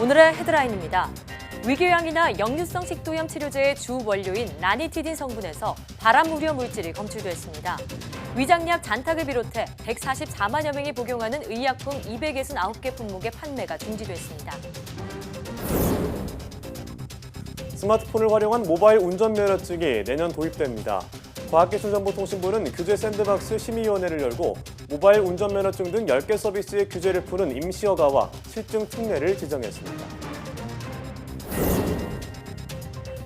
오늘의 헤드라인입니다. 위궤양이나 역류성 식도염 치료제의 주 원료인 라니티딘 성분에서 발암 우려 물질이 검출됐습니다. 위장약 잔탁을 비롯해 144만여 명이 복용하는 의약품 269개 품목의 판매가 중지됐습니다. 스마트폰을 활용한 모바일 운전면허증이 내년 도입됩니다. 과학기술정보통신부는 규제 샌드박스 심의위원회를 열고 모바일 운전면허증 등 10개 서비스의 규제를 푸는 임시허가와 실증 특례를 지정했습니다.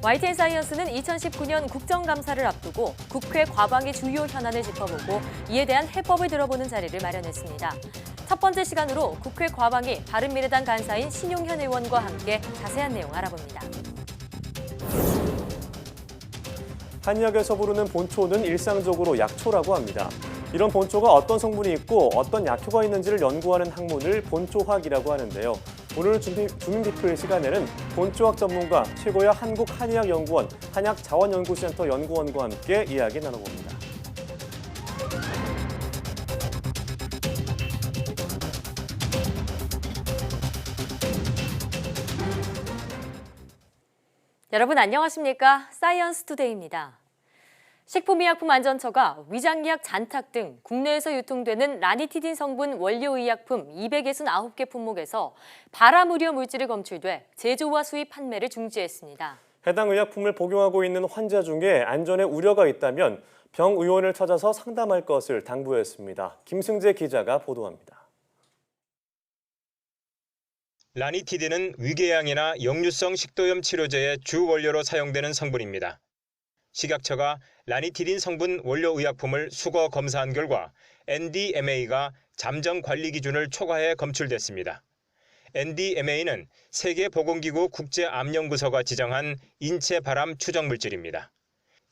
YTN 사이언스는 2019년 국정감사를 앞두고 국회 과방위 주요 현안을 짚어보고 이에 대한 해법을 들어보는 자리를 마련했습니다. 첫 번째 시간으로 국회 과방위 바른미래당 간사인 신용현 의원과 함께 자세한 내용 알아봅니다. 한의학에서 부르는 본초는 일상적으로 약초라고 합니다. 이런 본초가 어떤 성분이 있고 어떤 약효가 있는지를 연구하는 학문을 본초학이라고 하는데요. 오늘 주민피플 시간에는 본초학 전문가 최고야 한국한의학연구원 한약자원연구센터 연구원과 함께 이야기 나눠봅니다. 여러분 안녕하십니까? 사이언스 투데이입니다. 식품의약품안전처가 위장약 잔탁 등 국내에서 유통되는 라니티딘 성분 원료의약품 269개 품목에서 발암 우려 물질이 검출돼 제조와 수입 판매를 중지했습니다. 해당 의약품을 복용하고 있는 환자 중에 안전에 우려가 있다면 병의원을 찾아서 상담할 것을 당부했습니다. 김승재 기자가 보도합니다. 라니티딘은 위궤양이나 역류성 식도염 치료제의 주 원료로 사용되는 성분입니다. 식약처가 라니티딘 성분 원료 의약품을 수거 검사한 결과 NDMA가 잠정 관리 기준을 초과해 검출됐습니다. NDMA는 세계보건기구 국제암연구소가 지정한 인체 발암 추정 물질입니다.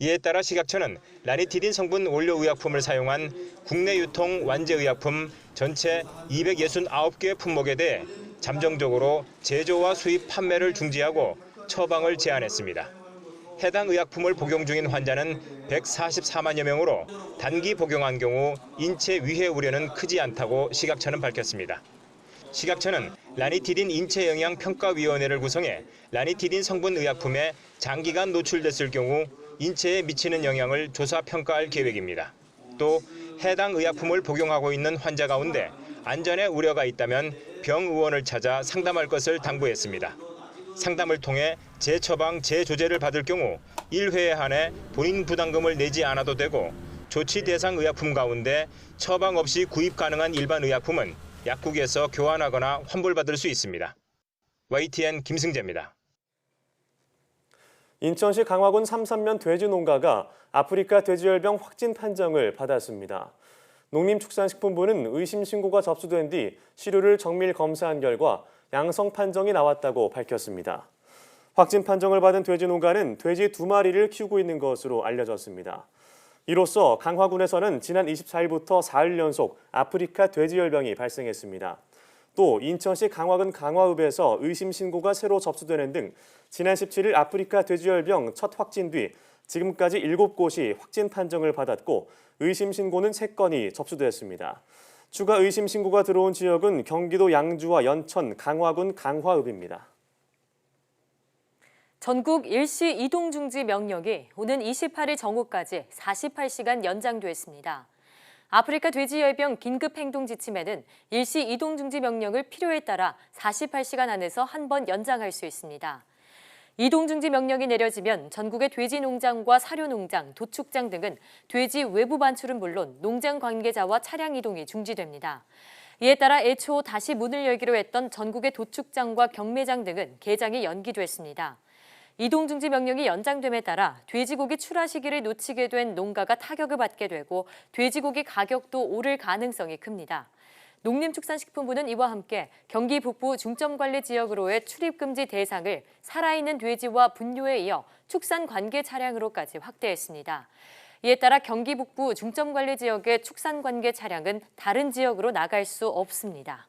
이에 따라 식약처는 라니티딘 성분 원료 의약품을 사용한 국내 유통 완제 의약품 전체 269개 품목에 대해 잠정적으로 제조와 수입 판매를 중지하고 처방을 제한했습니다. 해당 의약품을 복용 중인 환자는 144만여 명으로 단기 복용한 경우 인체 위해 우려는 크지 않다고 식약처는 밝혔습니다. 식약처는 라니티딘 인체영양평가위원회를 구성해 라니티딘 성분 의약품에 장기간 노출됐을 경우 인체에 미치는 영향을 조사 평가할 계획입니다. 또 해당 의약품을 복용하고 있는 환자 가운데 안전에 우려가 있다면 병의원을 찾아 상담할 것을 당부했습니다. 상담을 통해 재처방, 재조제를 받을 경우 1회에 한해 본인 부담금을 내지 않아도 되고 조치 대상 의약품 가운데 처방 없이 구입 가능한 일반 의약품은 약국에서 교환하거나 환불받을 수 있습니다. YTN 김승재입니다. 인천시 강화군 삼산면 돼지 농가가 아프리카 돼지열병 확진 판정을 받았습니다. 농림축산식품부는 의심 신고가 접수된 뒤 시료를 정밀 검사한 결과 양성 판정이 나왔다고 밝혔습니다. 확진 판정을 받은 돼지 농가는 돼지 2마리를 키우고 있는 것으로 알려졌습니다. 이로써 강화군에서는 지난 24일부터 4일 연속 아프리카 돼지열병이 발생했습니다. 또 인천시 강화군 강화읍에서 의심 신고가 새로 접수되는 등 지난 17일 아프리카 돼지열병 첫 확진 뒤 지금까지 7곳이 확진 판정을 받았고 의심 신고는 3건이 접수됐습니다. 추가 의심 신고가 들어온 지역은 경기도 양주와 연천, 강화군 강화읍입니다. 전국 일시 이동 중지 명령이 오는 28일 정오까지 48시간 연장됐습니다. 아프리카 돼지열병 긴급행동지침에는 일시 이동 중지 명령을 필요에 따라 48시간 안에서 한 번 연장할 수 있습니다. 이동 중지 명령이 내려지면 전국의 돼지 농장과 사료 농장, 도축장 등은 돼지 외부 반출은 물론 농장 관계자와 차량 이동이 중지됩니다. 이에 따라 애초 다시 문을 열기로 했던 전국의 도축장과 경매장 등은 개장이 연기됐습니다. 이동 중지 명령이 연장됨에 따라 돼지고기 출하 시기를 놓치게 된 농가가 타격을 받게 되고 돼지고기 가격도 오를 가능성이 큽니다. 농림축산식품부는 이와 함께 경기 북부 중점관리 지역으로의 출입금지 대상을 살아있는 돼지와 분뇨에 이어 축산 관계 차량으로까지 확대했습니다. 이에 따라 경기 북부 중점관리 지역의 축산 관계 차량은 다른 지역으로 나갈 수 없습니다.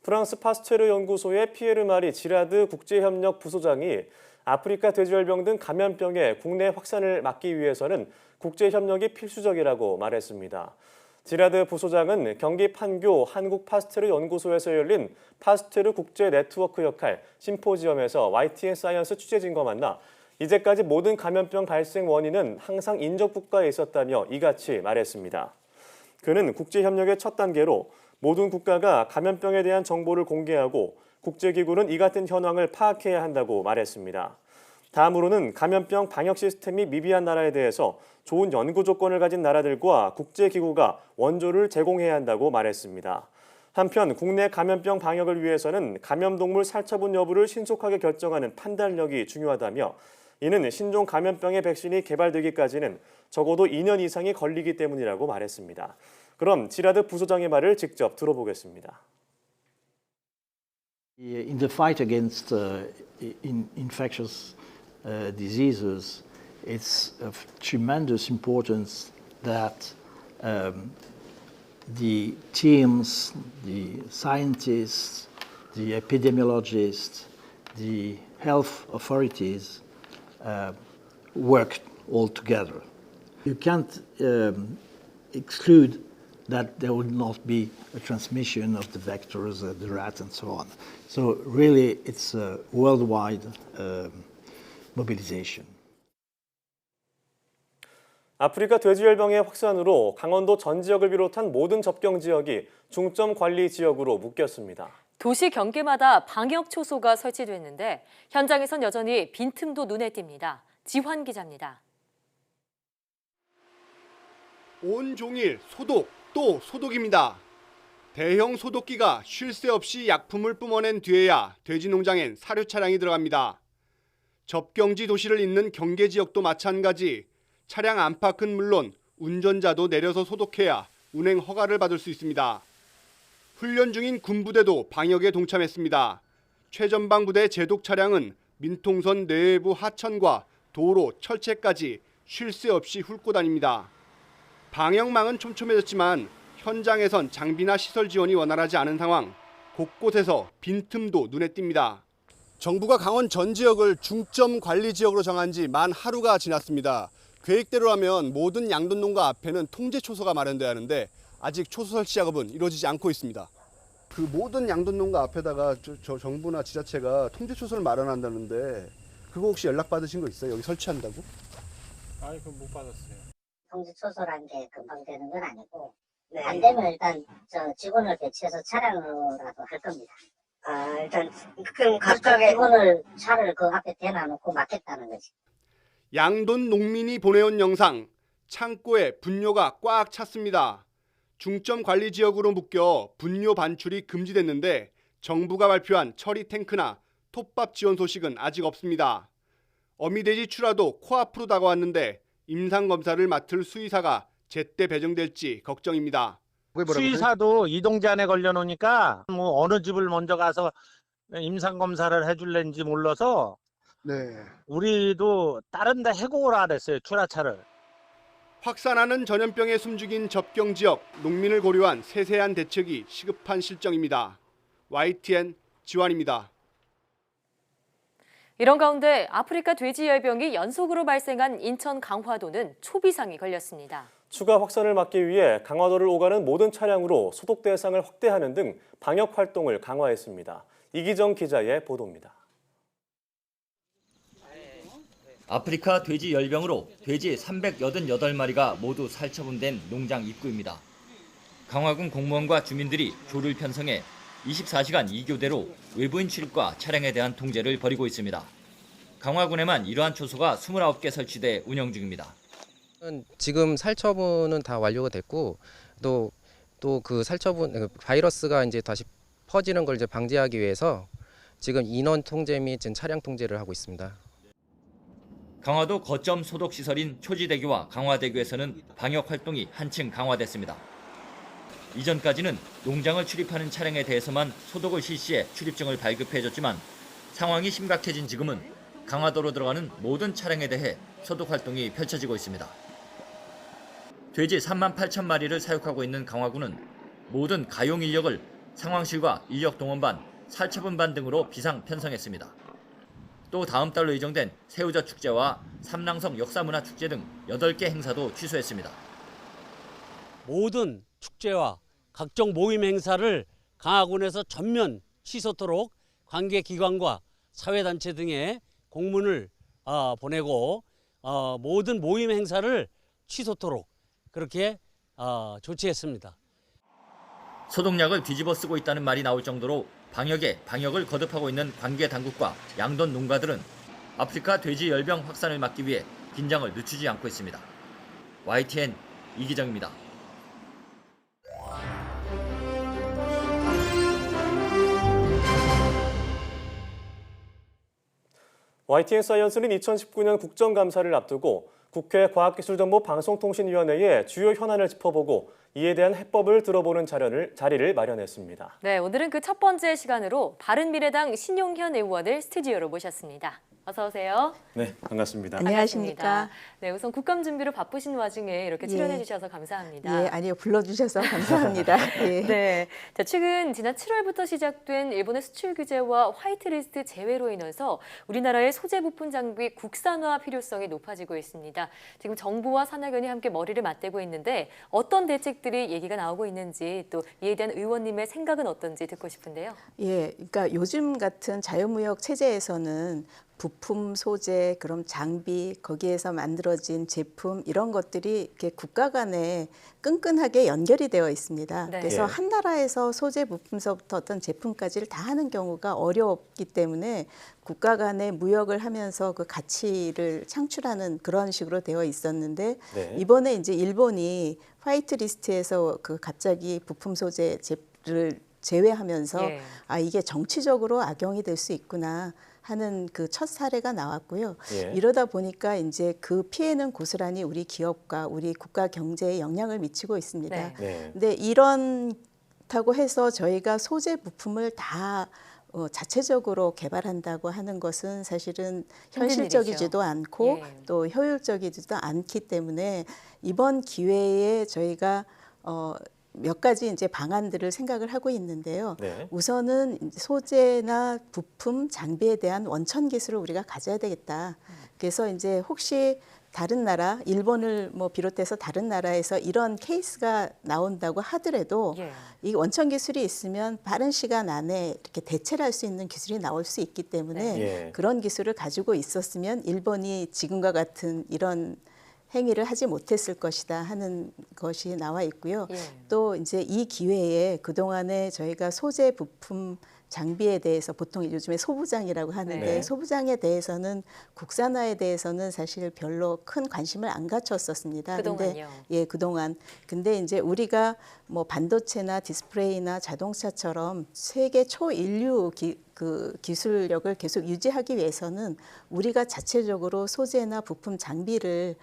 프랑스 파스테르 연구소의 피에르 마리 지라드 국제협력 부소장이 아프리카 돼지열병 등 감염병의 국내 확산을 막기 위해서는 국제협력이 필수적이라고 말했습니다. 지라드 부소장은 경기 판교 한국파스트르 연구소에서 열린 파스트르 국제 네트워크 역할 심포지엄에서 YTN 사이언스 취재진과 만나 이제까지 모든 감염병 발생 원인은 항상 인접 국가에 있었다며 이같이 말했습니다. 그는 국제협력의 첫 단계로 모든 국가가 감염병에 대한 정보를 공개하고 국제기구는 이 같은 현황을 파악해야 한다고 말했습니다. 다음으로는 감염병 방역 시스템이 미비한 나라에 대해서 좋은 연구 조건을 가진 나라들과 국제기구가 원조를 제공해야 한다고 말했습니다. 한편 국내 감염병 방역을 위해서는 감염동물 살처분 여부를 신속하게 결정하는 판단력이 중요하다며 이는 신종 감염병의 백신이 개발되기까지는 적어도 2년 이상이 걸리기 때문이라고 말했습니다. 그럼 지라드 부소장의 말을 직접 들어보겠습니다. In the fight against infectious diseases, it's of tremendous importance that the teams, the scientists, the epidemiologists, the health authorities work all together. You can't exclude that there would not be a transmission of the vectors, the rats, and so on. So really, it's a worldwide mobilization. 아프리카 돼지열병의 확산으로 강원도 전 지역을 비롯한 모든 접경 지역이 중점 관리 지역으로 묶였습니다. 도시 경계마다 방역 초소가 설치됐는데 현장에선 여전히 빈틈도 눈에 띕니다. 지환 기자입니다. 온종일 소독 또 소독입니다. 대형 소독기가 쉴 새 없이 약품을 뿜어낸 뒤에야 돼지 농장엔 사료 차량이 들어갑니다. 접경지 도시를 잇는 경계 지역도 마찬가지. 차량 안팎은 물론 운전자도 내려서 소독해야 운행 허가를 받을 수 있습니다. 훈련 중인 군부대도 방역에 동참했습니다. 최전방 부대 제독 차량은 민통선 내부 하천과 도로, 철책까지 쉴 새 없이 훑고 다닙니다. 방역망은 촘촘해졌지만 현장에선 장비나 시설 지원이 원활하지 않은 상황, 곳곳에서 빈틈도 눈에 띕니다. 정부가 강원 전 지역을 중점 관리 지역으로 정한 지 만 하루가 지났습니다. 계획대로라면 모든 양돈농가 앞에는 통제 초소가 마련돼야 하는데 아직 초소 설치 작업은 이루어지지 않고 있습니다. 그 모든 양돈농가 앞에다가 저 정부나 지자체가 통제 초소를 마련한다는데 그거 혹시 연락 받으신 거 있어요? 여기 설치한다고? 아니, 그건 못 받았어요. 통지 초소라는 게 금방 되는 건 아니고 안 되면 일단 직원을 배치해서 차량으로라도 할 겁니다. 일단 그럼 각각의 직원을 차를 그 앞에 대놔놓고 막겠다는 거지. 양돈 농민이 보내온 영상, 창고에 분뇨가 꽉 찼습니다. 중점 관리 지역으로 묶여 분뇨 반출이 금지됐는데 정부가 발표한 처리 탱크나 톱밥 지원 소식은 아직 없습니다. 어미돼지 출하도 코앞으로 다가왔는데 임상검사를 맡을 수의사가 제때 배정될지 걱정입니다. 수의사도 이동제한에 걸려놓으니까 뭐 어느 집을 먼저 가서 임상검사를 해줄는지 몰라서 우리도 다른 데 해고를 했어요, 출하차를. 확산하는 전염병에 숨죽인 접경 지역, 농민을 고려한 세세한 대책이 시급한 실정입니다. YTN 지환입니다. 이런 가운데 아프리카 돼지열병이 연속으로 발생한 인천 강화도는 초비상이 걸렸습니다. 추가 확산을 막기 위해 강화도를 오가는 모든 차량으로 소독 대상을 확대하는 등 방역 활동을 강화했습니다. 이기정 기자의 보도입니다. 아프리카 돼지 열병으로 돼지 388마리가 모두 살처분된 농장 입구입니다. 강화군 공무원과 주민들이 조를 편성해 24시간 2교대로 외부인 출입과 차량에 대한 통제를 벌이고 있습니다. 강화군에만 이러한 초소가 29개 설치돼 운영 중입니다. 지금 살처분은 다 완료가 됐고 또 그 살처분 바이러스가 이제 다시 퍼지는 걸 이제 방지하기 위해서 지금 인원 통제 및 차량 통제를 하고 있습니다. 강화도 거점 소독 시설인 초지대교와 강화대교에서는 방역 활동이 한층 강화됐습니다. 이전까지는 농장을 출입하는 차량에 대해서만 소독을 실시해 출입증을 발급해줬지만 상황이 심각해진 지금은 강화도로 들어가는 모든 차량에 대해 소독 활동이 펼쳐지고 있습니다. 돼지 3만 8천 마리를 사육하고 있는 강화군은 모든 가용 인력을 상황실과 인력 동원반, 살처분반 등으로 비상 편성했습니다. 또 다음 달로 예정된 새우젓 축제와 삼랑성 역사문화축제 등 8개 행사도 취소했습니다. 모든 축제와 각종 모임 행사를 강화군에서 전면 취소토록 관계기관과 사회단체 등에 공문을 보내고 모든 모임 행사를 취소토록 그렇게 조치했습니다. 소독약을 뒤집어 쓰고 있다는 말이 나올 정도로 방역에 방역을 거듭하고 있는 관계 당국과 양돈 농가들은 아프리카 돼지 열병 확산을 막기 위해 긴장을 늦추지 않고 있습니다. YTN 이기정입니다. YTN 사이언스는 2019년 국정감사를 앞두고 국회 과학기술정보방송통신위원회의 주요 현안을 짚어보고 이에 대한 해법을 들어보는 자리를 마련했습니다. 네, 오늘은 그 첫 번째 시간으로 바른미래당 신용현 의원을 스튜디오로 모셨습니다. 어서 오세요. 네, 반갑습니다. 안녕하십니까. 네, 우선 국감 준비로 바쁘신 와중에 이렇게 출연해 주셔서 감사합니다. 예, 아니요, 불러주셔서 감사합니다. 예. 네, 자, 최근 지난 7월부터 시작된 일본의 수출 규제와 화이트리스트 제외로 인해서 우리나라의 소재 부품 장비 국산화 필요성이 높아지고 있습니다. 지금 정부와 산학연이 함께 머리를 맞대고 있는데 어떤 대책들이 얘기가 나오고 있는지 또 이에 대한 의원님의 생각은 어떤지 듣고 싶은데요. 예, 그러니까 요즘 같은 자유무역 체제에서는 부품, 소재, 그럼 장비, 거기에서 만들어진 제품 이런 것들이 이렇게 국가 간에 끈끈하게 연결이 되어 있습니다. 네. 그래서 예. 한 나라에서 소재 부품서부터 어떤 제품까지를 다 하는 경우가 어렵기 때문에 국가 간에 무역을 하면서 그 가치를 창출하는 그런 식으로 되어 있었는데 네. 이번에 이제 일본이 화이트리스트에서 그 갑자기 부품 소재를 제외하면서 예. 아, 이게 정치적으로 악용이 될 수 있구나 하는 그 첫 사례가 나왔고요. 예. 이러다 보니까 이제 그 피해는 고스란히 우리 기업과 우리 국가 경제에 영향을 미치고 있습니다. 네. 네. 근데 이런다고 해서 저희가 소재 부품을 다 자체적으로 개발한다고 하는 것은 사실은 힘든 현실적이지도 않고 예. 또 효율적이지도 않기 때문에 이번 기회에 저희가 몇 가지 이제 방안들을 생각을 하고 있는데요. 네. 우선은 소재나 부품, 장비에 대한 원천 기술을 우리가 가져야 되겠다. 그래서 이제 혹시 다른 나라, 일본을 뭐 비롯해서 다른 나라에서 이런 케이스가 나온다고 하더라도 예. 이 원천 기술이 있으면 빠른 시간 안에 이렇게 대체를 할 수 있는 기술이 나올 수 있기 때문에 예. 그런 기술을 가지고 있었으면 일본이 지금과 같은 이런 행위를 하지 못했을 것이다 하는 것이 나와 있고요. 예. 또 이제 이 기회에 그동안에 저희가 소재 부품 장비에 대해서 보통 요즘에 소부장이라고 하는데 네. 소부장에 대해서는 국산화에 대해서는 사실 별로 큰 관심을 안 갖췄었습니다. 그동안요. 예, 그동안. 근데 이제 우리가 뭐 반도체나 디스플레이나 자동차처럼 세계 초인류 기술력을 계속 유지하기 위해서는 우리가 자체적으로 소재나 부품 장비를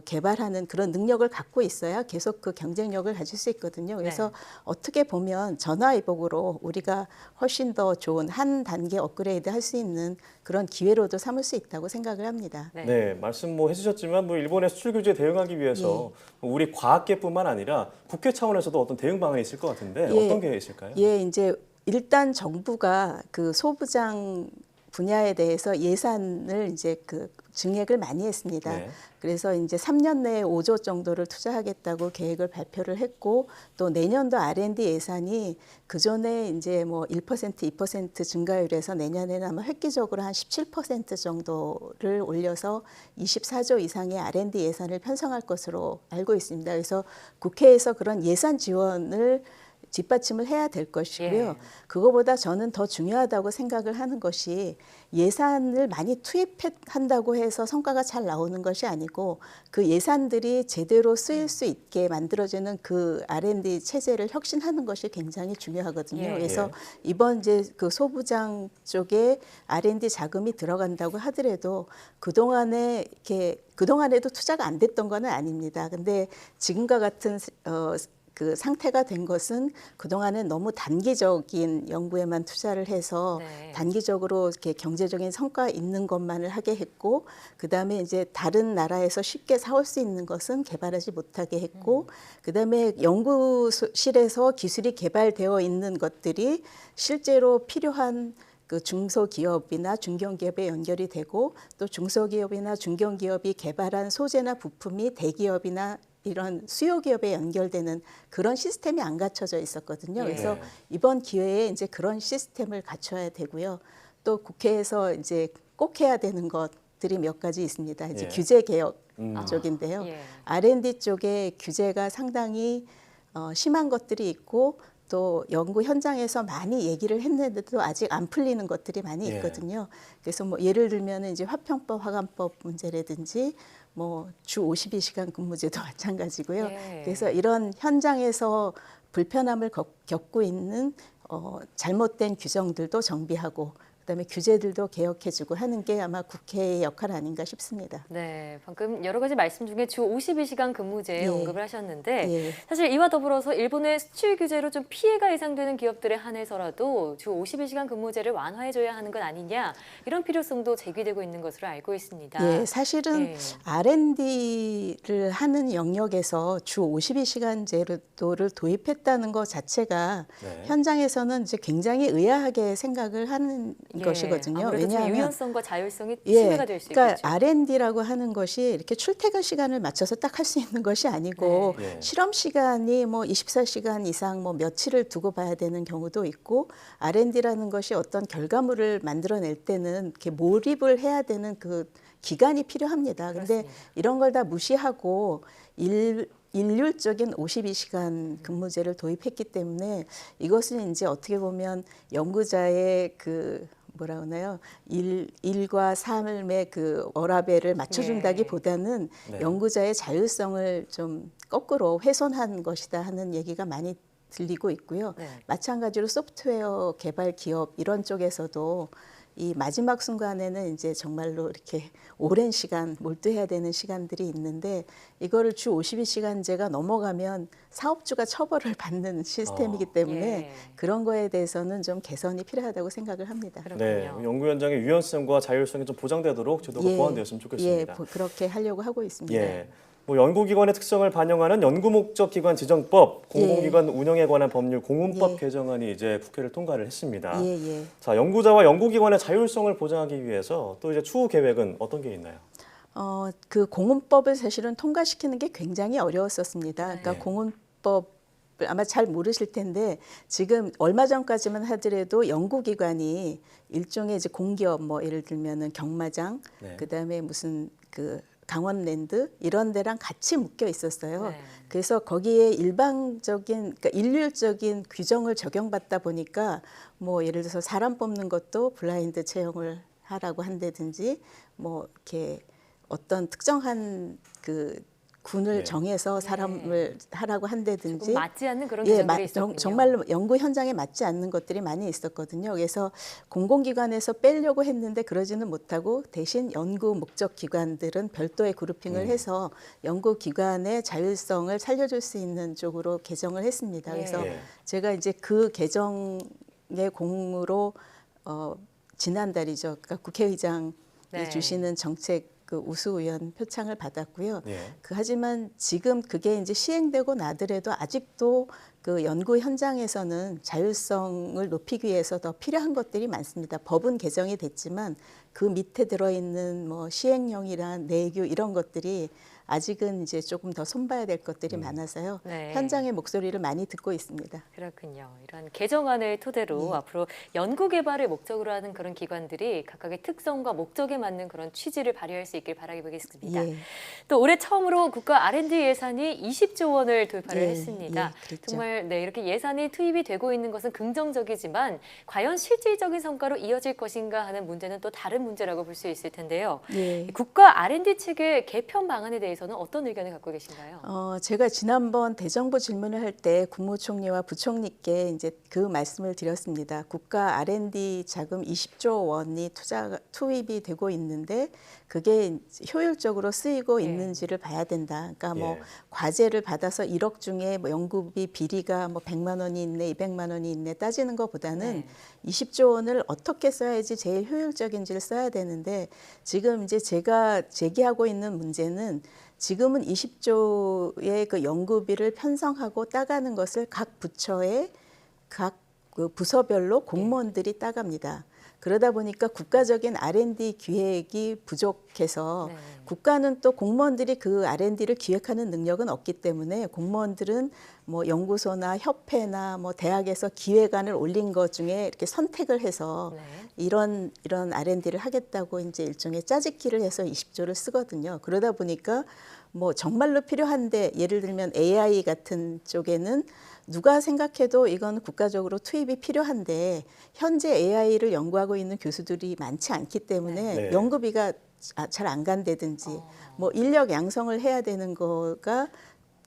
개발하는 그런 능력을 갖고 있어야 계속 그 경쟁력을 가질 수 있거든요. 그래서 네. 어떻게 보면 전화위복으로 우리가 훨씬 더 좋은 한 단계 업그레이드 할 수 있는 그런 기회로도 삼을 수 있다고 생각을 합니다. 네. 네, 말씀 뭐 해주셨지만 뭐 일본의 수출 규제에 대응하기 위해서 우리 과학계뿐만 아니라 국회 차원에서도 어떤 대응 방안이 있을 것 같은데 예. 어떤 게 있을까요? 예, 이제 일단 정부가 그 소부장 분야에 대해서 예산을 이제 그 증액을 많이 했습니다. 네. 그래서 이제 3년 내에 5조 정도를 투자하겠다고 계획을 발표를 했고 또 내년도 R&D 예산이 그 전에 이제 뭐 1%, 2% 증가율에서 내년에는 아마 획기적으로 한 17% 정도를 올려서 24조 이상의 R&D 예산을 편성할 것으로 알고 있습니다. 그래서 국회에서 그런 예산 지원을 뒷받침을 해야 될 것이고요. 예. 그거보다 저는 더 중요하다고 생각을 하는 것이 예산을 많이 투입한다고 해서 성과가 잘 나오는 것이 아니고 그 예산들이 제대로 쓰일 수 있게 만들어지는 그 R&D 체제를 혁신하는 것이 굉장히 중요하거든요. 예. 그래서 예. 이번 이제 그 소부장 쪽에 R&D 자금이 들어간다고 하더라도 그동안에도 투자가 안 됐던 건 아닙니다. 근데 지금과 같은 그 상태가 된 것은 그동안은 너무 단기적인 연구에만 투자를 해서 네. 단기적으로 이렇게 경제적인 성과 있는 것만을 하게 했고 그다음에 이제 다른 나라에서 쉽게 사올 수 있는 것은 개발하지 못하게 했고 그다음에 연구실에서 기술이 개발되어 있는 것들이 실제로 필요한 그 중소기업이나 중견기업에 연결이 되고 또 중소기업이나 중견기업이 개발한 소재나 부품이 대기업이나 이런 수요 기업에 연결되는 그런 시스템이 안 갖춰져 있었거든요. 예. 그래서 이번 기회에 이제 그런 시스템을 갖춰야 되고요. 또 국회에서 이제 꼭 해야 되는 것들이 몇 가지 있습니다. 이제 예. 규제 개혁 쪽인데요. 예. R&D 쪽에 규제가 상당히 심한 것들이 있고 또 연구 현장에서 많이 얘기를 했는데도 아직 안 풀리는 것들이 많이 예. 있거든요. 그래서 뭐 예를 들면 이제 화평법, 화관법 문제라든지 뭐 주 52시간 근무제도 마찬가지고요. 예. 그래서 이런 현장에서 불편함을 겪고 있는 잘못된 규정들도 정비하고 그다음에 규제들도 개혁해주고 하는 게 아마 국회의 역할 아닌가 싶습니다. 네, 방금 여러 가지 말씀 중에 주 52시간 근무제 예. 언급을 하셨는데 예. 사실 이와 더불어서 일본의 수출 규제로 좀 피해가 예상되는 기업들에 한해서라도 주 52시간 근무제를 완화해줘야 하는 건 아니냐 이런 필요성도 제기되고 있는 것으로 알고 있습니다. 예, 사실은 예. R&D를 하는 영역에서 주 52시간 제도를 도입했다는 것 자체가 네. 현장에서는 이제 굉장히 의아하게 생각을 하는 것이거든요. 아무래도 좀 왜냐하면 유연성과 자율성이 침해가 될 수 그러니까 있겠죠. R&D라고 하는 것이 이렇게 출퇴근 시간을 맞춰서 딱 할 수 있는 것이 아니고 네. 예. 실험 시간이 뭐 24시간 이상 뭐 며칠을 두고 봐야 되는 경우도 있고 R&D라는 것이 어떤 결과물을 만들어낼 때는 이렇게 몰입을 해야 되는 그 기간이 필요합니다. 근데 그렇습니다. 이런 걸 다 무시하고 일률적인 52시간 근무제를 도입했기 때문에 이것은 이제 어떻게 보면 연구자의 그 뭐라 그러나요? 일과 삶의 그 워라밸을 맞춰준다기보다는 네. 연구자의 자율성을 좀 거꾸로 훼손한 것이다 하는 얘기가 많이 들리고 있고요. 네. 마찬가지로 소프트웨어 개발 기업 이런 쪽에서도 이 마지막 순간에는 이제 정말로 이렇게 오랜 시간 몰두해야 되는 시간들이 있는데 이거를 주 52시간제가 넘어가면 사업주가 처벌을 받는 시스템이기 때문에 예. 그런 거에 대해서는 좀 개선이 필요하다고 생각을 합니다. 네, 연구 현장의 유연성과 자율성이 좀 보장되도록 제도가 보완되었으면 좋겠습니다. 그렇게 하려고 하고 있습니다. 예. 뭐 연구기관의 특성을 반영하는 연구목적기관 지정법, 공공기관 운영에 관한 법률 공문법 개정안이 이제 국회를 통과를 했습니다. 자, 연구자와 연구기관의 자율성을 보장하기 위해서 또 이제 추후 계획은 어떤 게 있나요? 그 공문법을 사실은 통과시키는 게 굉장히 어려웠었습니다. 그러니까 공문법 아마 잘 모르실 텐데 지금 얼마 전까지만 하더라도 연구기관이 일종의 이제 공기업 뭐 예를 들면은 경마장, 그다음에 무슨 그 강원랜드 이런 데랑 같이 묶여 있었어요. 그래서 거기에 일방적인, 그러니까 일률적인 규정을 적용받다 보니까 뭐 예를 들어서 사람 뽑는 것도 블라인드 채용을 하라고 한다든지 뭐 이렇게 어떤 특정한 그 군을 정해서 사람을 하라고 한다든지 맞지 않는 그런 규정들이 있었군요. 정말로 연구 현장에 맞지 않는 것들이 많이 있었거든요. 그래서 공공기관에서 빼려고 했는데 그러지는 못하고 대신 연구 목적 기관들은 별도의 그룹핑을 해서 연구기관의 자율성을 살려줄 수 있는 쪽으로 개정을 했습니다. 그래서 제가 이제 그 개정의 공으로 지난달이죠. 그러니까 국회의장이 주시는 정책 그 우수의원 표창을 받았고요. 하지만 지금 그게 이제 시행되고 나더라도 아직도 그 연구 현장에서는 자율성을 높이기 위해서 더 필요한 것들이 많습니다. 법은 개정이 됐지만 그 밑에 들어있는 뭐 시행령이란 내규 이런 것들이 아직은 이제 조금 더 손봐야 될 것들이 많아서요. 현장의 목소리를 많이 듣고 있습니다. 그렇군요. 이런 개정안을 토대로 앞으로 연구 개발을 목적으로 하는 그런 기관들이 각각의 특성과 목적에 맞는 그런 취지를 발휘할 수 있길 바라보겠습니다. 또 올해 처음으로 국가 R&D 예산이 20조 원을 돌파를 했습니다. 그렇죠. 정말 이렇게 예산이 투입이 되고 있는 것은 긍정적이지만 과연 실질적인 성과로 이어질 것인가 하는 문제는 또 다른 문제라고 볼 수 있을 텐데요. 국가 R&D 체계 개편 방안에 대해서는 어떤 의견을 갖고 계신가요? 제가 지난번 대정부 질문을 할 때 국무총리와 부총리께 이제 그 말씀을 드렸습니다. 국가 R&D 자금 20조 원이 투입이 되고 있는데 그게 효율적으로 쓰이고 있는지를 봐야 된다. 그러니까 뭐 과제를 받아서 1억 중에 뭐 연구비 비리가 뭐 100만 원이 있네, 200만 원이 있네 따지는 것보다는 20조 원을 어떻게 써야지 제일 효율적인지를 써야 되는데 지금 이제 제가 제기하고 있는 문제는 지금은 20조의 그 연구비를 편성하고 따가는 것을 각 부처의 각 그 부서별로 공무원들이 따갑니다. 그러다 보니까 국가적인 R&D 기획이 부족해서 네. 국가는 또 공무원들이 그 R&D를 기획하는 능력은 없기 때문에 공무원들은 뭐 연구소나 협회나 뭐 대학에서 기획안을 올린 것 중에 이렇게 선택을 해서 네. 이런 R&D를 하겠다고 이제 일종의 짜집기를 해서 20조를 쓰거든요. 그러다 보니까 뭐 정말로 필요한데 예를 들면 AI 같은 쪽에는 누가 생각해도 이건 국가적으로 투입이 필요한데 현재 AI를 연구하고 있는 교수들이 많지 않기 때문에 네. 연구비가 잘 안 간다든지 뭐 인력 양성을 해야 되는 거가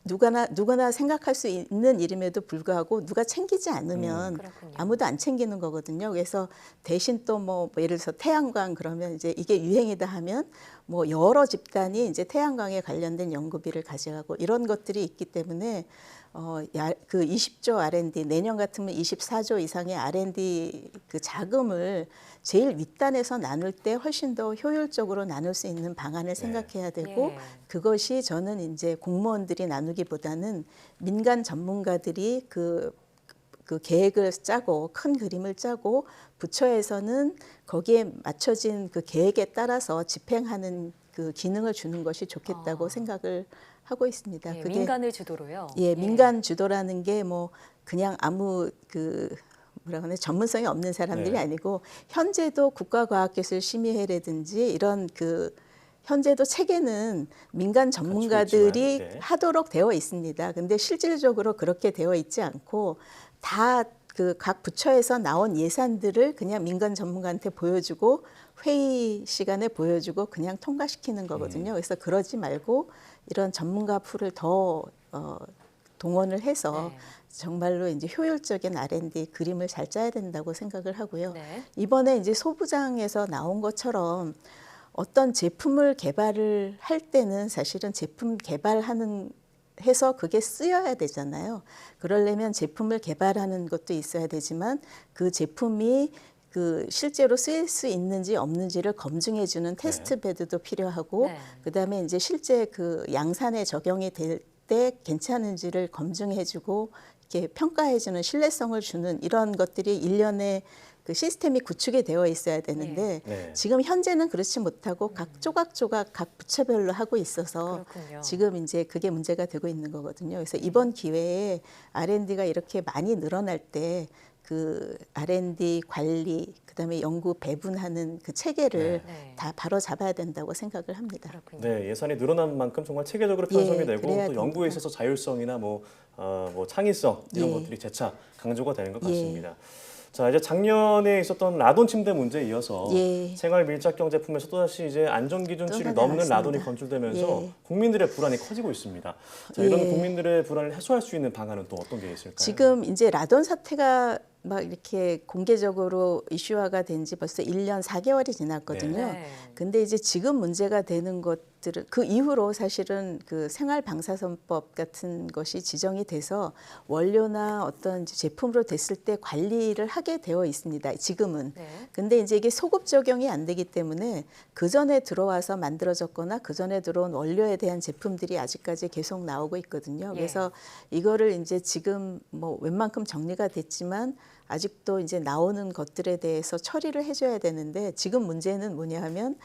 누구나 생각할 수 있는 일임에도 불구하고 누가 챙기지 않으면 그렇군요. 아무도 안 챙기는 거거든요. 그래서 대신 또 뭐 예를 들어서 태양광 그러면 이제 이게 유행이다 하면 뭐 여러 집단이 이제 태양광에 관련된 연구비를 가져가고 이런 것들이 있기 때문에 그 20조 R&D 내년 같으면 24조 이상의 R&D 그 자금을 제일 윗단에서 나눌 때 훨씬 더 효율적으로 나눌 수 있는 방안을 생각해야 되고 예. 그것이 저는 이제 공무원들이 나누기보다는 민간 전문가들이 그 계획을 짜고 큰 그림을 짜고 부처에서는 거기에 맞춰진 그 계획에 따라서 집행하는 그 기능을 주는 것이 좋겠다고 생각을 하고 있습니다. 예, 민간을 주도로요. 예, 민간 주도라는 게 뭐 그냥 아무 뭐라 그러나 전문성이 없는 사람들이 네. 아니고 현재도 국가과학기술심의회라든지 이런 현재도 체계는 민간 전문가들이 있지만, 네. 하도록 되어 있습니다. 근데 실질적으로 그렇게 되어 있지 않고 다 그 각 부처에서 나온 예산들을 그냥 민간 전문가한테 보여주고 회의 시간에 보여주고 그냥 통과시키는 거거든요. 그래서 그러지 말고 이런 전문가 풀을 더 동원을 해서 네. 정말로 이제 효율적인 R&D 그림을 잘 짜야 된다고 생각을 하고요. 네. 이번에 이제 소부장에서 나온 것처럼 어떤 제품을 개발을 할 때는 사실은 제품 개발하는 해서 그게 쓰여야 되잖아요. 그러려면 제품을 개발하는 것도 있어야 되지만 그 제품이 실제로 쓰일 수 있는지 없는지를 검증해 주는 테스트 베드도 필요하고 네. 그다음에 이제 실제 그 양산에 적용이 될 때 괜찮은지를 검증해 주고 이렇게 평가해 주는 신뢰성을 주는 이런 것들이 일련의 그 시스템이 구축이 되어 있어야 되는데 네. 지금 현재는 그렇지 못하고 각 조각조각 각 부처별로 하고 있어서 그렇군요. 지금 이제 그게 문제가 되고 있는 거거든요. 그래서 이번 기회에 R&D가 이렇게 많이 늘어날 때 그 R&D 관리 그다음에 연구 배분하는 그 체계를 네. 다 바로 잡아야 된다고 생각을 합니다. 그렇군요. 네, 예산이 늘어난 만큼 정말 체계적으로 편성이 예, 되고 그래야 또 연구에 됩니다. 있어서 자율성이나 뭐 창의성 이런 예. 것들이 재차 강조가 되는 것 예. 같습니다. 자, 이제 작년에 있었던 라돈 침대 문제에 이어서 예. 생활 밀착 경제품에서 또다시 이제 안전 기준치를 또 넘는 나왔습니다. 라돈이 건출되면서 예. 국민들의 불안이 커지고 있습니다. 자, 이런 예. 국민들의 불안을 해소할 수 있는 방안은 또 어떤 게 있을까요? 지금 이제 라돈 사태가 막 이렇게 공개적으로 이슈화가 된 지 벌써 1년 4개월이 지났거든요. 네. 근데 이제 지금 문제가 되는 것들은 그 이후로 사실은 그 생활방사선법 같은 것이 지정이 돼서 원료나 어떤 이제 제품으로 됐을 때 관리를 하게 되어 있습니다. 지금은. 네. 근데 이제 이게 소급 적용이 안 되기 때문에 그 전에 들어와서 만들어졌거나 그 전에 들어온 원료에 대한 제품들이 아직까지 계속 나오고 있거든요. 그래서 이거를 이제 지금 뭐 웬만큼 정리가 됐지만 아직도 이제 나오는 것들에 대해서 처리를 해줘야 되는데 지금 문제는 뭐냐 하면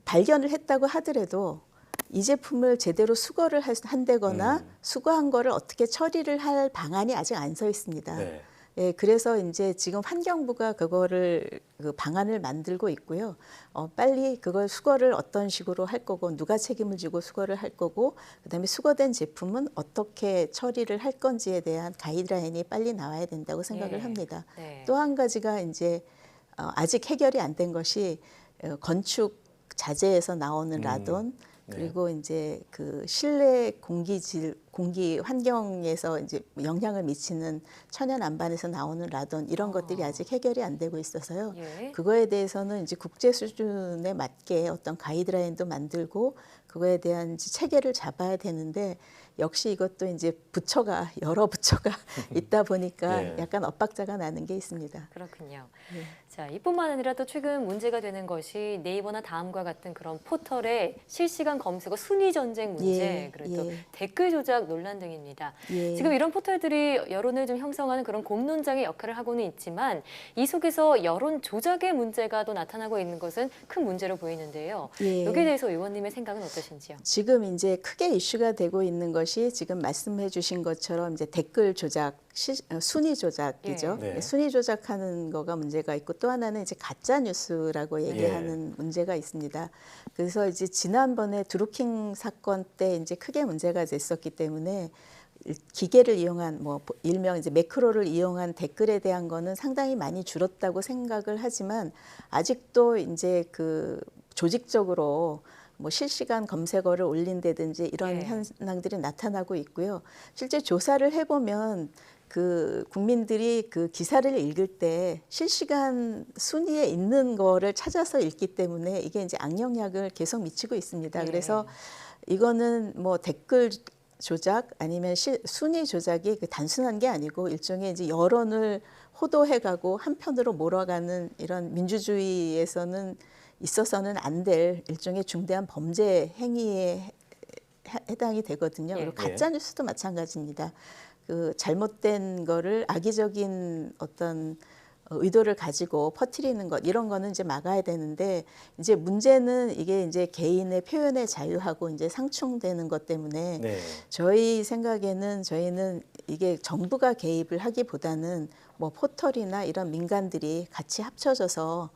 발견을 했다고 하더라도 이 제품을 제대로 수거를 한다거나 수거한 거를 어떻게 처리를 할 방안이 아직 안 서 있습니다. 네. 예, 그래서 이제 지금 환경부가 그거를 그 방안을 만들고 있고요. 빨리 그걸 수거를 어떤 식으로 할 거고 누가 책임을 지고 수거를 할 거고 그다음에 수거된 제품은 어떻게 처리를 할 건지에 대한 가이드라인이 빨리 나와야 된다고 생각을 합니다. 네. 또 한 가지가 이제 아직 해결이 안 된 것이 건축 자재에서 나오는 라돈 그리고 이제 그 실내 공기 환경에서 이제 영향을 미치는 천연 안반에서 나오는 라돈 이런 것들이 아직 해결이 안 되고 있어서요. 예. 그거에 대해서는 이제 국제 수준에 맞게 어떤 가이드라인도 만들고 그거에 대한 체계를 잡아야 되는데 역시 이것도 이제 부처가 여러 부처가 있다 보니까 예. 약간 엇박자가 나는 게 있습니다. 그렇군요. 예. 자, 이뿐만 아니라 또 최근 문제가 되는 것이 네이버나 다음과 같은 그런 포털의 실시간 검색어 순위 전쟁 문제, 예, 그리고 또 예. 댓글 조작 논란 등입니다. 예. 지금 이런 포털들이 여론을 좀 형성하는 그런 공론장의 역할을 하고는 있지만 이 속에서 여론 조작의 문제가 또 나타나고 있는 것은 큰 문제로 보이는데요. 예. 여기에 대해서 의원님의 생각은 어떠신지요? 지금 이제 크게 이슈가 되고 있는 것이 지금 말씀해 주신 것처럼 이제 댓글 조작, 순위 조작이죠. 예. 네. 순위 조작하는 거가 문제가 있고 또 하나는 이제 가짜 뉴스라고 얘기하는 문제가 있습니다. 그래서 이제 지난번에 드루킹 사건 때 이제 크게 문제가 됐었기 때문에 기계를 이용한 뭐 일명 이제 매크로를 이용한 댓글에 대한 거는 상당히 많이 줄었다고 생각을 하지만 아직도 이제 그 조직적으로 뭐 실시간 검색어를 올린다든지 이런 예. 현상들이 나타나고 있고요. 실제 조사를 해보면 그 국민들이 그 기사를 읽을 때 실시간 순위에 있는 거를 찾아서 읽기 때문에 이게 이제 악영향을 계속 미치고 있습니다. 예. 그래서 이거는 뭐 댓글 조작 아니면 순위 조작이 그 단순한 게 아니고 일종의 이제 여론을 호도해가고 한편으로 몰아가는 이런 민주주의에서는 있어서는 안 될 일종의 중대한 범죄 행위에 해당이 되거든요. 예. 그리고 가짜 뉴스도 마찬가지입니다. 그 잘못된 거를 악의적인 어떤 의도를 가지고 퍼뜨리는 것 이런 거는 이제 막아야 되는데 이제 문제는 이게 이제 개인의 표현의 자유하고 이제 상충되는 것 때문에 네. 저희 생각에는 저희는 이게 정부가 개입을 하기보다는 뭐 포털이나 이런 민간들이 같이 합쳐져서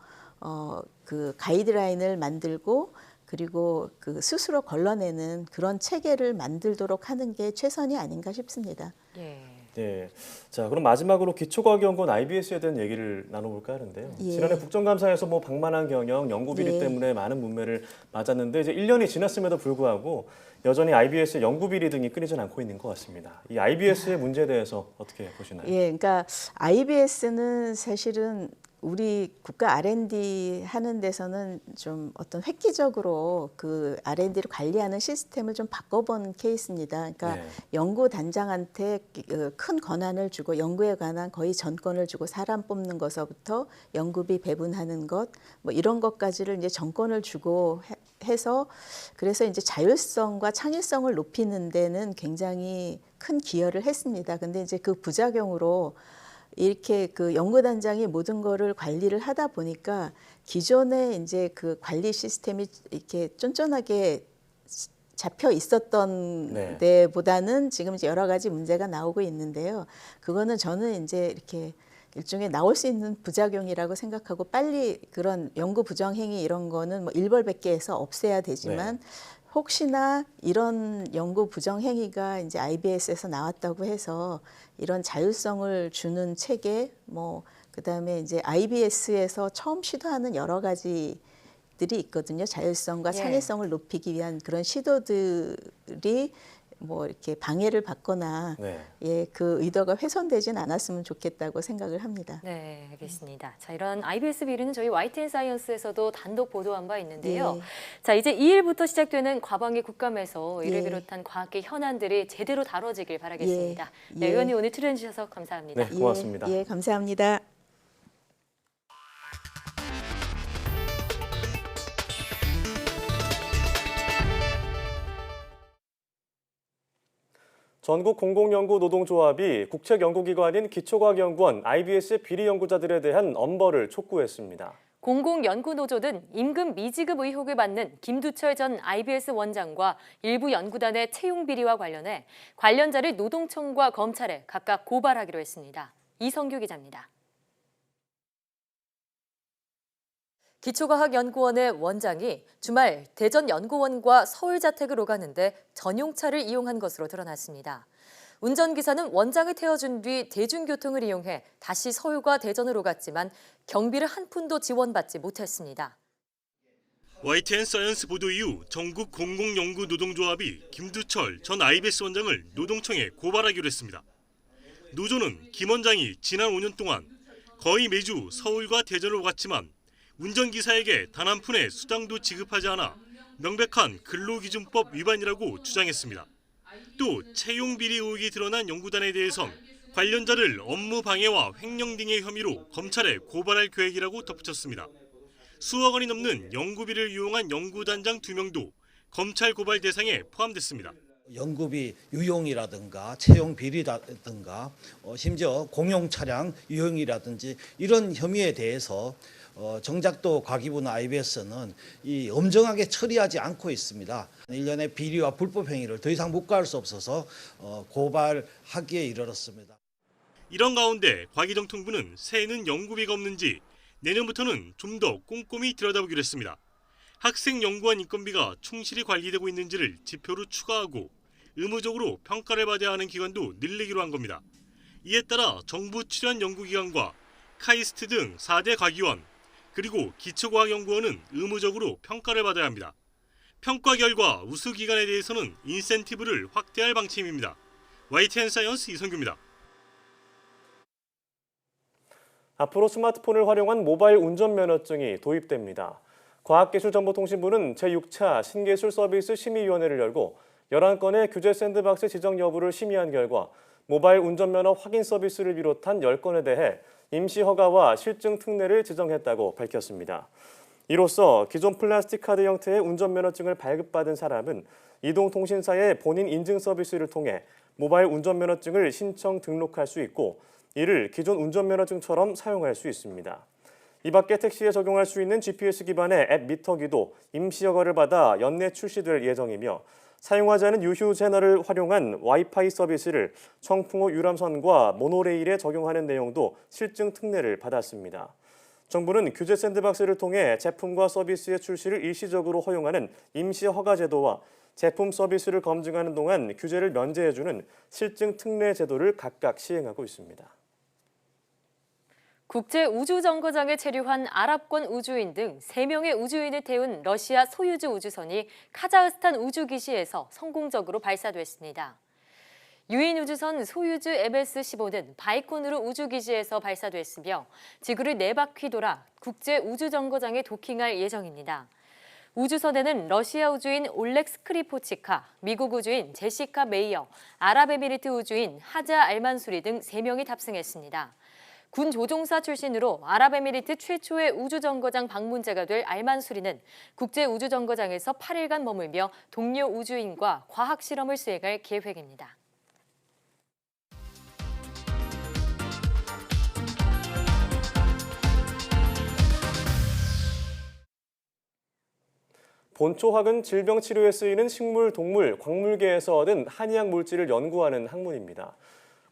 그 가이드라인을 만들고 그리고 그 스스로 걸러내는 그런 체계를 만들도록 하는 게 최선이 아닌가 싶습니다. 예. 네. 자, 그럼 마지막으로 기초과학연구원 IBS에 대한 얘기를 나눠볼까 하는데요. 예. 지난해 국정감사에서 뭐 방만한 경영, 연구 비리 예. 때문에 많은 문매를 맞았는데 이제 1년이 지났음에도 불구하고 여전히 IBS의 연구 비리 등이 끊이지 않고 있는 것 같습니다. 이 IBS의 문제에 대해서 어떻게 보시나요? 예, 그러니까 IBS는 사실은 우리 국가 R&D 하는 데서는 좀 어떤 획기적으로 그 R&D를 관리하는 시스템을 좀 바꿔본 케이스입니다. 그러니까 네. 연구단장한테 큰 권한을 주고 연구에 관한 거의 전권을 주고 사람 뽑는 것서부터 연구비 배분하는 것 뭐 이런 것까지를 이제 전권을 주고 해서 그래서 이제 자율성과 창의성을 높이는 데는 굉장히 큰 기여를 했습니다. 근데 이제 그 부작용으로 이렇게 그 연구단장이 모든 거를 관리를 하다 보니까 기존에 이제 그 관리 시스템이 이렇게 쫀쫀하게 잡혀 있었던 네. 데보다는 지금 이제 여러 가지 문제가 나오고 있는데요. 그거는 저는 이제 이렇게 일종의 나올 수 있는 부작용이라고 생각하고 빨리 그런 연구 부정행위 이런 거는 뭐 일벌백계해서 없애야 되지만 혹시나 이런 연구 부정행위가 이제 IBS에서 나왔다고 해서 이런 자율성을 주는 체계 뭐 그다음에 이제 IBS에서 처음 시도하는 여러 가지들이 있거든요. 자율성과 예. 창의성을 높이기 위한 그런 시도들이 뭐 이렇게 방해를 받거나 네. 예, 그 의도가 훼손되진 않았으면 좋겠다고 생각을 합니다. 네, 알겠습니다. 자, 이런 IBS 비리는 저희 YTN 사이언스에서도 단독 보도한 바 있는데요. 예. 자, 이제 2일부터 시작되는 과방위 국감에서 이를 예. 비롯한 과학계 현안들이 제대로 다뤄지길 바라겠습니다. 예. 네, 예. 의원님 오늘 출연해 주셔서 감사합니다. 네, 고맙습니다. 예, 감사합니다. 전국 공공연구 노동조합이 국책연구기관인 기초과학연구원 IBS 비리 연구자들에 대한 엄벌을 촉구했습니다. 공공연구노조는 임금 미지급 의혹을 받는 김두철 전 IBS 원장과 일부 연구단의 채용 비리와 관련해 관련자를 노동청과 검찰에 각각 고발하기로 했습니다. 이성규 기자입니다. 기초과학연구원의 원장이 주말 대전연구원과 서울 자택을 오가는데 전용차를 이용한 것으로 드러났습니다. 운전기사는 원장을 태워준 뒤 대중교통을 이용해 다시 서울과 대전으로 갔지만 경비를 한 푼도 지원받지 못했습니다. YTN 사이언스 보도 이후 전국 공공연구노동조합이 김두철 전 IBS 원장을 노동청에 고발하기로 했습니다. 노조는 김 원장이 지난 5년 동안 거의 매주 서울과 대전을 갔지만 운전기사에게 단 한 푼의 수당도 지급하지 않아 명백한 근로기준법 위반이라고 주장했습니다. 또 채용 비리 의혹이 드러난 연구단에 대해선 관련자를 업무 방해와 횡령 등의 혐의로 검찰에 고발할 계획이라고 덧붙였습니다. 수억 원이 넘는 연구비를 이용한 연구단장 2명도 검찰 고발 대상에 포함됐습니다. 연구비 유용이라든가 채용 비리라든가 심지어 공용 차량 유용이라든지 이런 혐의에 대해서 정작 또 과기부나 IBS는 이 엄정하게 처리하지 않고 있습니다. 일련의 비리와 불법 행위를 더 이상 묵과할 수 없어서 고발하기에 이르렀습니다. 이런 가운데 과기정통부는 새해에는 연구비가 없는지 내년부터는 좀 더 꼼꼼히 들여다보기로 했습니다. 학생 연구원 인건비가 충실히 관리되고 있는지를 지표로 추가하고 의무적으로 평가를 받아야 하는 기관도 늘리기로 한 겁니다. 이에 따라 정부 출연 연구기관과 카이스트 등 4대 과기원 그리고 기초과학연구원은 의무적으로 평가를 받아야 합니다. 평가 결과 우수 기관에 대해서는 인센티브를 확대할 방침입니다. YTN 사이언스 이성규입니다. 앞으로 스마트폰을 활용한 모바일 운전면허증이 도입됩니다. 과학기술정보통신부는 제6차 신기술 서비스 심의위원회를 열고 11건의 규제 샌드박스 지정 여부를 심의한 결과 모바일 운전면허 확인 서비스를 비롯한 10건에 대해 임시 허가와 실증 특례를 지정했다고 밝혔습니다. 이로써 기존 플라스틱 카드 형태의 운전면허증을 발급받은 사람은 이동통신사의 본인 인증 서비스를 통해 모바일 운전면허증을 신청 등록할 수 있고 이를 기존 운전면허증처럼 사용할 수 있습니다. 이 밖에 택시에 적용할 수 있는 GPS 기반의 앱 미터기도 임시 허가를 받아 연내 출시될 예정이며 사용하지 않은 유휴 채널을 활용한 와이파이 서비스를 청풍호 유람선과 모노레일에 적용하는 내용도 실증 특례를 받았습니다. 정부는 규제 샌드박스를 통해 제품과 서비스의 출시를 일시적으로 허용하는 임시 허가 제도와 제품 서비스를 검증하는 동안 규제를 면제해주는 실증 특례 제도를 각각 시행하고 있습니다. 국제우주정거장에 체류한 아랍권 우주인 등 3명의 우주인을 태운 러시아 소유주 우주선이 카자흐스탄 우주기지에서 성공적으로 발사됐습니다. 유인 우주선 소유주 MS-15는 바이코누르 우주기지에서 발사됐으며 지구를 4바퀴 돌아 국제우주정거장에 도킹할 예정입니다. 우주선에는 러시아 우주인 올렉 스크리포치카, 미국 우주인 제시카 메이어, 아랍에미리트 우주인 하자 알만수리 등 3명이 탑승했습니다. 군 조종사 출신으로 아랍에미리트 최초의 우주정거장 방문자가 될 알만수리는 국제우주정거장에서 8일간 머물며 동료 우주인과 과학실험을 수행할 계획입니다. 본초학은 질병 치료에 쓰이는 식물, 동물, 광물계에서 얻은 한의학 물질을 연구하는 학문입니다.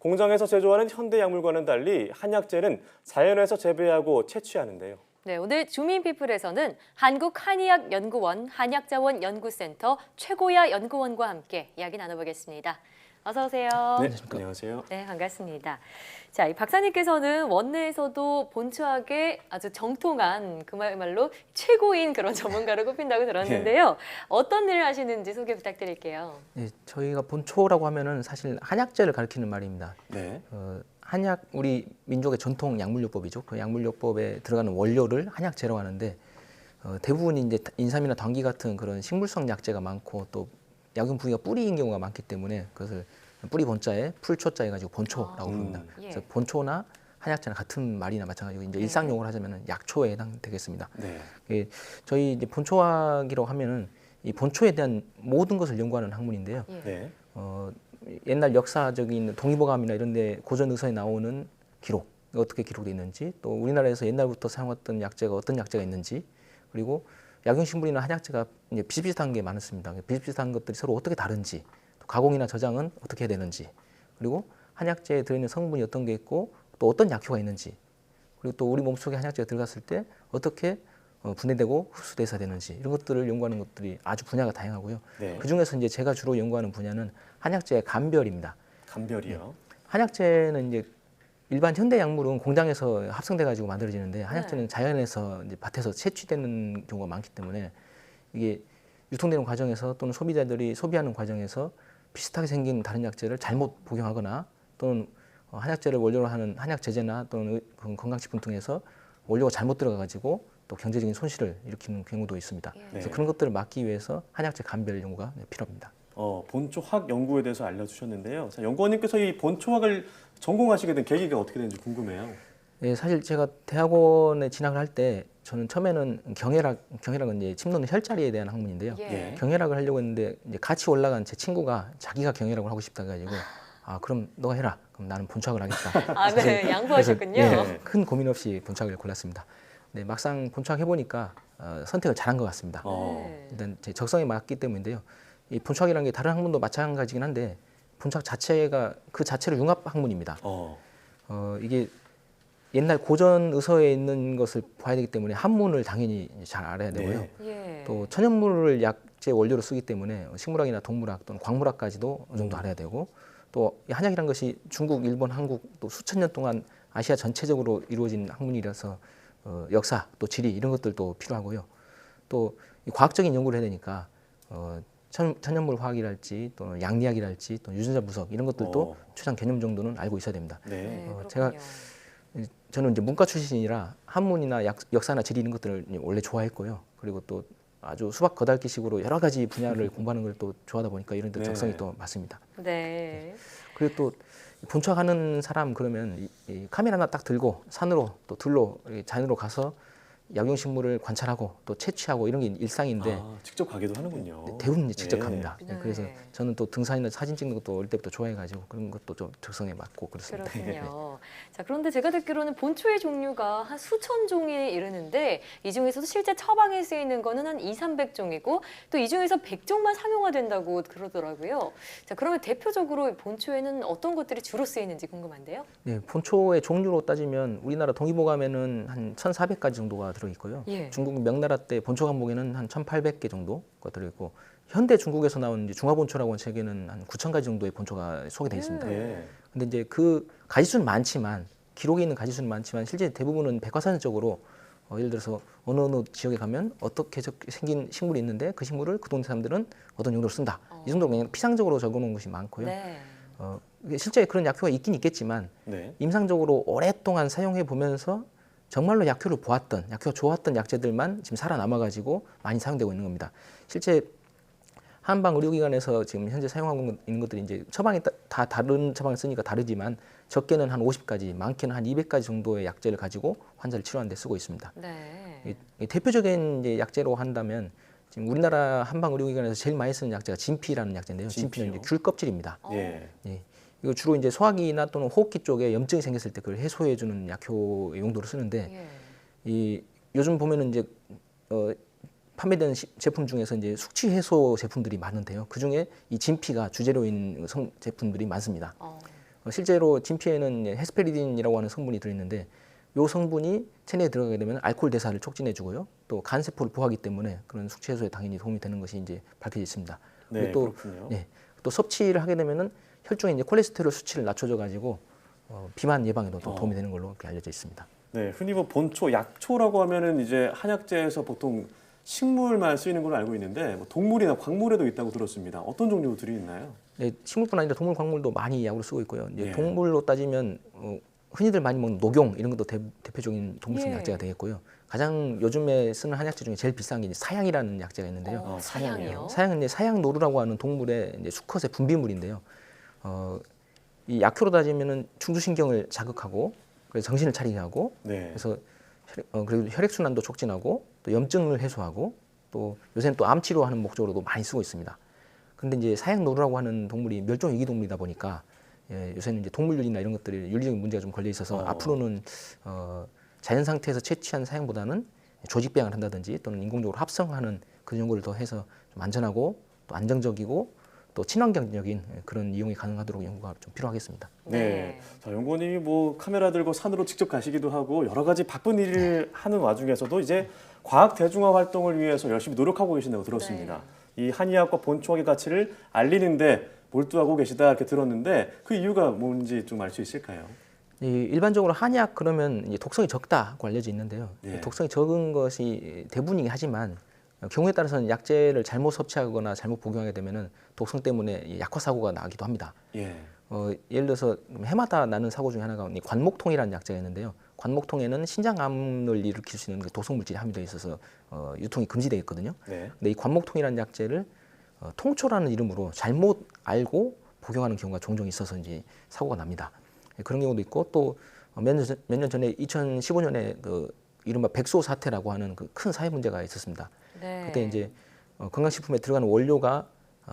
공장에서 제조하는 현대약물과는 달리 한약재는 자연에서 재배하고 채취하는데요. 네, 오늘 주민피플에서는 한국한의학연구원 한약자원연구센터 최고야 연구원과 함께 이야기 나눠보겠습니다. 어서 오세요. 네, 안녕하세요. 네, 반갑습니다. 자, 이 박사님께서는 원내에서도 본초학의 아주 정통한 그말로 최고인 그런 전문가로 꼽힌다고 들었는데요. 어떤 일을 하시는지 소개 부탁드릴게요. 네, 저희가 본초라고 하면은 사실 한약재를 가리키는 말입니다. 네. 한약 우리 민족의 전통 약물요법이죠. 그 약물요법에 들어가는 원료를 한약재라고 하는데 대부분 이제 인삼이나 당귀 같은 그런 식물성 약재가 많고 또 약용 부위가 뿌리인 경우가 많기 때문에 그것을 뿌리 본자에 풀초자 해가지고 본초라고 부릅니다. 그래서 본초나 한약재나 같은 말이나 마찬가지고 이제 일상용어로 하자면은 약초에 해당되겠습니다. 네. 저희 이제 본초학이라고 하면은 이 본초에 대한 모든 것을 연구하는 학문인데요. 네. 옛날 역사적인 동의보감이나 이런 데 고전 의서에 나오는 기록, 어떻게 기록되어 있는지, 또 우리나라에서 옛날부터 사용했던 약재가 어떤 약재가 있는지, 그리고 약용식물이나 한약재가 이제 비슷비슷한 게 많습니다. 비슷비슷한 것들이 서로 어떻게 다른지, 또 가공이나 저장은 어떻게 해야 되는지, 그리고 한약재에 들어있는 성분이 어떤 게 있고 또 어떤 약효가 있는지, 그리고 또 우리 몸속에 한약재가 들어갔을 때 어떻게 분해되고 흡수돼서 되는지 이런 것들을 연구하는 것들이 아주 분야가 다양하고요. 네. 그중에서 이제 제가 주로 연구하는 분야는 한약재의 감별입니다. 감별이요? 한약재는 이제 일반 현대 약물은 공장에서 합성돼 가지고 만들어지는데 한약재는 자연에서 이제 밭에서 채취되는 경우가 많기 때문에 이게 유통되는 과정에서 또는 소비자들이 소비하는 과정에서 비슷하게 생긴 다른 약재를 잘못 복용하거나 또는 한약재를 원료로 하는 한약제제나 또는 건강식품 등에서 원료가 잘못 들어가 가지고 또 경제적인 손실을 일으키는 경우도 있습니다. 그래서 그런 것들을 막기 위해서 한약재 감별 연구가 필요합니다. 본초학 연구에 대해서 알려주셨는데요. 자, 연구원님께서 이 본초학을 전공하시게 된 계기가 어떻게 되는지 궁금해요. 네, 사실 제가 대학원에 진학을 할 때 저는 처음에는 경혈학은 이제 침 놓는 혈자리에 대한 학문인데요. 예. 경혈학을 하려고 했는데 이제 같이 올라간 제 친구가 자기가 경혈학을 하고 싶다 해가지고 그럼 너가 해라. 그럼 나는 본초학을 하겠다. 아, 네, 양보하셨군요. 그래서, 큰 고민 없이 본초학을 골랐습니다. 네, 막상 본초학 해보니까 선택을 잘한 것 같습니다. 일단 제 적성에 맞기 때문인데요. 이 본초학이라는 게 다른 학문도 마찬가지긴 한데 본초학 자체가 그 자체로 융합 학문입니다. 이게 옛날 고전 의서에 있는 것을 봐야 되기 때문에 한문을 당연히 잘 알아야 되고요. 예. 또 천연물을 약재 원료로 쓰기 때문에 식물학이나 동물학 또는 광물학까지도 어느 정도 알아야 되고 또 한약이라는 것이 중국, 일본, 한국 또 수천 년 동안 아시아 전체적으로 이루어진 학문이라서 역사 또 지리 이런 것들도 필요하고요. 또 과학적인 연구를 해야 되니까 천연물 화학이랄지 또는 양리학이랄지 또 유전자 분석 이런 것들도 최소한 개념 정도는 알고 있어야 됩니다. 저는 이제 문과 출신이라 한문이나 역사나 지리 이런 것들을 원래 좋아했고요. 그리고 또 아주 수박 거달기식으로 여러 가지 분야를 공부하는 걸 또 좋아하다 보니까 이런 데 적성이 또 맞습니다. 네. 그리고 또 본초하는 사람 그러면 이 카메라 하나 딱 들고 산으로 또 들로 자연으로 가서 약용식물을 관찰하고 또 채취하고 이런 게 일상인데 직접 가기도 하는군요. 대부분 직접 합니다. 그래서 저는 또 등산이나 사진 찍는 것도 어릴 때부터 좋아해가지고 그런 것도 좀 적성에 맞고 그렇습니다. 그렇군요. 자, 그런데 제가 듣기로는 본초의 종류가 한 수천 종에 이르는데 이 중에서도 실제 처방에 쓰이는 거는 한 200~300종이고 또 이 중에서 100종만 상용화된다고 그러더라고요. 자, 그러면 대표적으로 본초에는 어떤 것들이 주로 쓰이는지 궁금한데요. 네, 본초의 종류로 따지면 우리나라 동의보감에는 한 1,400가지 정도가 들어있고요. 중국 명나라 때 본초 감목에는 한 1,800개 정도가 들어있고 현대 중국에서 나온 이제 중화본초라고 하는 책에는 한 9,000가지 정도의 본초가 소개되어 있습니다. 근데 이제 그 가지수는 많지만 기록에 있는 가지수는 많지만 실제 대부분은 백과사전적으로 예를 들어서 어느 지역에 가면 어떻게 생긴 식물이 있는데 그 식물을 그 동네 사람들은 어떤 용도로 쓴다. 이 정도로 그냥 피상적으로 적어놓은 것이 많고요. 실제 그런 약효가 있긴 있겠지만 임상적으로 오랫동안 사용해 보면서 정말로 약효를 보았던, 약효가 좋았던 약재들만 지금 살아남아가지고 많이 사용되고 있는 겁니다. 실제 한방 의료기관에서 지금 현재 사용하고 있는 것들이 이제 처방이 다 다른 처방을 쓰니까 다르지만 적게는 한 50가지, 많게는 한 200가지 정도의 약재를 가지고 환자를 치료하는 데 쓰고 있습니다. 대표적인 이제 약재로 한다면 지금 우리나라 한방 의료기관에서 제일 많이 쓰는 약재가 진피라는 약재인데요. 진피는 이제 귤 껍질입니다. 이거 주로 이제 소화기나 또는 호흡기 쪽에 염증이 생겼을 때 그걸 해소해주는 약효 용도로 쓰는데 요즘 보면은 이제 판매되는 제품 중에서 이제 숙취 해소 제품들이 많은데요. 그 중에 이 진피가 주재료인 제품들이 많습니다. 실제로 진피에는 헤스페리딘이라고 하는 성분이 들어있는데 이 성분이 체내에 들어가게 되면 알코올 대사를 촉진해주고요. 또 간세포를 보호하기 때문에 그런 숙취 해소에 당연히 도움이 되는 것이 이제 밝혀져 있습니다. 또 섭취를 하게 되면은 혈중에 이제 콜레스테롤 수치를 낮춰줘 가지고 비만 예방에도 또 도움이 되는 걸로 그렇게 알려져 있습니다. 네, 흔히 뭐 본초, 약초라고 하면은 이제 한약재에서 보통 식물만 쓰이는 걸로 알고 있는데 뭐 동물이나 광물에도 있다고 들었습니다. 어떤 종류들이 있나요? 네, 식물뿐 아니라 동물, 광물도 많이 약으로 쓰고 있고요. 이제 동물로 따지면 흔히들 많이 먹는 녹용 이런 것도 대표적인 동물성 약재가 되겠고요. 가장 요즘에 쓰는 한약재 중에 제일 비싼 게 이제 사양이라는 약재가 있는데요. 사양이요? 사양은 이제 사양노루라고 하는 동물의 이제 수컷의 분비물인데요. 이 약효로 따지면은 중추신경을 자극하고 그래서 정신을 차리게 하고 그래서 그리고 혈액순환도 촉진하고 또 염증을 해소하고 또 요새는 또 암 치료하는 목적으로도 많이 쓰고 있습니다. 그런데 이제 사양노루라고 하는 동물이 멸종 위기 동물이다 보니까 요새는 이제 동물윤리나 이런 것들이 윤리적인 문제가 좀 걸려 있어서 앞으로는 자연 상태에서 채취한 사양보다는 조직배양을 한다든지 또는 인공적으로 합성하는 그런 연구를 더 해서 좀 안전하고 또 안정적이고 또 친환경적인 그런 이용이 가능하도록 연구가 좀 필요하겠습니다. 네. 자, 연구원님이 뭐 카메라 들고 산으로 직접 가시기도 하고 여러 가지 바쁜 일을 하는 와중에서도 이제 과학 대중화 활동을 위해서 열심히 노력하고 계신다고 들었습니다. 이 한의학과 본초학의 가치를 알리는데 몰두하고 계시다 이렇게 들었는데 그 이유가 뭔지 좀 알 수 있을까요? 일반적으로 한의학 그러면 이제 독성이 적다고 알려져 있는데요. 독성이 적은 것이 대부분이긴 하지만 경우에 따라서는 약재를 잘못 섭취하거나 잘못 복용하게 되면은 독성 때문에 약화 사고가 나기도 합니다. 예를 들어서 해마다 나는 사고 중에 하나가 관목통이라는 약재가 있는데요. 관목통에는 신장암을 일으킬 수 있는 독성 물질이 함유되어 있어서 유통이 금지되어 있거든요. 근데 이 관목통이라는 약재를 통초라는 이름으로 잘못 알고 복용하는 경우가 종종 있어서 이제 사고가 납니다. 그런 경우도 있고 또 몇 년 전에 2015년에 그 이른바 백소 사태라고 하는 그 큰 사회 문제가 있었습니다. 네. 그때 이제 건강식품에 들어가는 원료가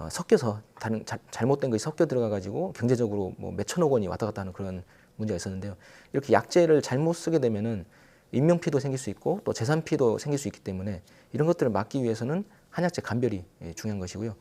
섞여서 다른 잘못된 것이 섞여 들어가 가지고 경제적으로 뭐 몇천억 원이 왔다 갔다 하는 그런 문제가 있었는데요. 이렇게 약재를 잘못 쓰게 되면은 인명피도 생길 수 있고 또 재산피도 생길 수 있기 때문에 이런 것들을 막기 위해서는 한약재 감별이 중요한 것이고요.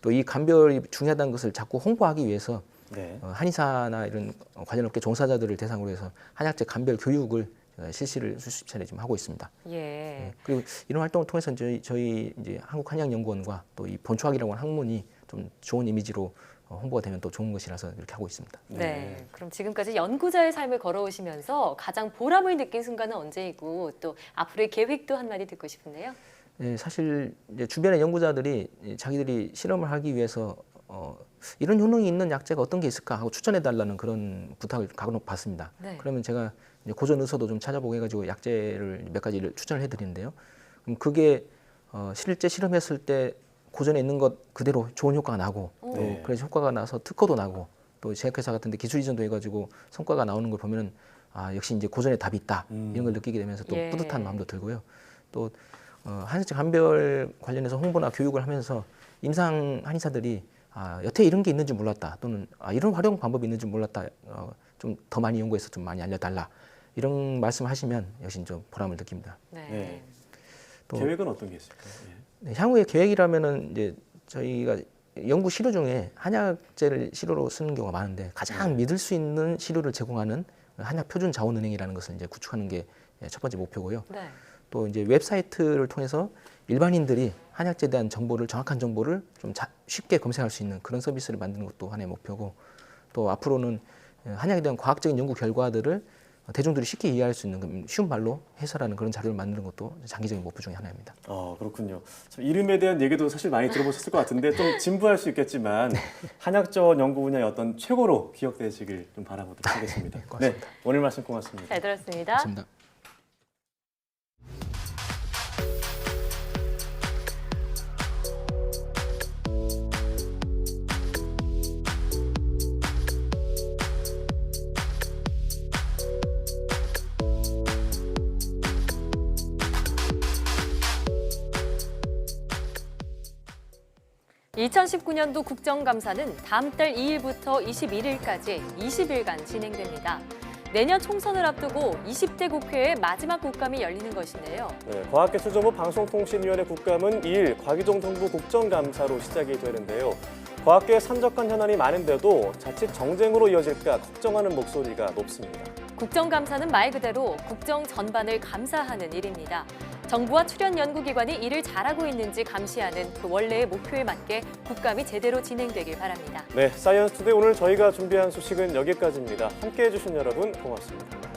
또 이 감별이 중요하다는 것을 자꾸 홍보하기 위해서 네. 한의사나 이런 관련 업계 종사자들을 대상으로 해서 한약재 감별 교육을 실시를 수십 차례 지금 하고 있습니다. 예. 그리고 이런 활동을 통해서 저희 이제 한국한의학연구원과 또 이 본초학이라고 하는 학문이 좀 좋은 이미지로 홍보가 되면 또 좋은 것이라서 이렇게 하고 있습니다. 네. 그럼 지금까지 연구자의 삶을 걸어오시면서 가장 보람을 느낀 순간은 언제이고 또 앞으로의 계획도 한마디 듣고 싶은데요. 네, 사실 이제 주변의 연구자들이 자기들이 실험을 하기 위해서 이런 효능이 있는 약재가 어떤 게 있을까 하고 추천해 달라는 그런 부탁을 간혹 받습니다. 네. 그러면 제가 이제 고전 의서도 좀 찾아보고 해가지고 약재를 몇 가지를 추천을 해드리는데요. 그럼 그게 실제 실험했을 때 고전에 있는 것 그대로 좋은 효과가 나고 또 그래서 효과가 나서 특허도 나고 또 제약회사 같은데 기술 이전도 해가지고 성과가 나오는 걸 보면은 아 역시 이제 고전에 답이 있다 이런 걸 느끼게 되면서 또 뿌듯한 마음도 들고요. 또 한약재 감별 관련해서 홍보나 교육을 하면서 임상 한의사들이 여태 이런 게 있는지 몰랐다 또는 이런 활용 방법이 있는지 몰랐다 좀 더 많이 연구해서 좀 많이 알려달라 이런 말씀하시면 역시 좀 보람을 느낍니다. 네. 또 계획은 어떤 게 있을까요? 네, 향후의 계획이라면은 이제 저희가 연구 시료 중에 한약재를 시료로 쓰는 경우가 많은데 가장 믿을 수 있는 시료를 제공하는 한약 표준 자원은행이라는 것을 이제 구축하는 게 첫 번째 목표고요. 네. 또 이제 웹사이트를 통해서 일반인들이 한약재에 대한 정보를 정확한 정보를 좀 쉽게 검색할 수 있는 그런 서비스를 만드는 것도 하나의 목표고 또 앞으로는 한약에 대한 과학적인 연구 결과들을 대중들이 쉽게 이해할 수 있는 쉬운 말로 해설하는 그런 자료를 만드는 것도 장기적인 목표 중에 하나입니다. 그렇군요. 참 이름에 대한 얘기도 사실 많이 들어보셨을 것 같은데 좀 진부할 수 있겠지만 한약재원 연구 분야의 어떤 최고로 기억되시길 좀 바라보도록 하겠습니다. 네, 오늘 말씀 고맙습니다. 잘 들었습니다. 고맙습니다. (2019년도) 국정감사는 다음 달 2일부터 21일까지 20일간 진행됩니다. 내년 총선을 앞두고 20대 국회의 마지막 국감이 열리는 것인데요. 네, 과학기술정보 방송통신위원회 국감은 2일 곽유종 정부 국정감사로 시작이 되는데요. 과학계에 산적한 현안이 많은데도 자칫 정쟁으로 이어질까 걱정하는 목소리가 높습니다. 국정감사는 말 그대로 국정 전반을 감사하는 일입니다. 정부와 출연 연구기관이 일을 잘하고 있는지 감시하는 그 원래의 목표에 맞게 국감이 제대로 진행되길 바랍니다. 네, 사이언스 투데이 오늘 저희가 준비한 소식은 여기까지입니다. 함께해 주신 여러분 고맙습니다.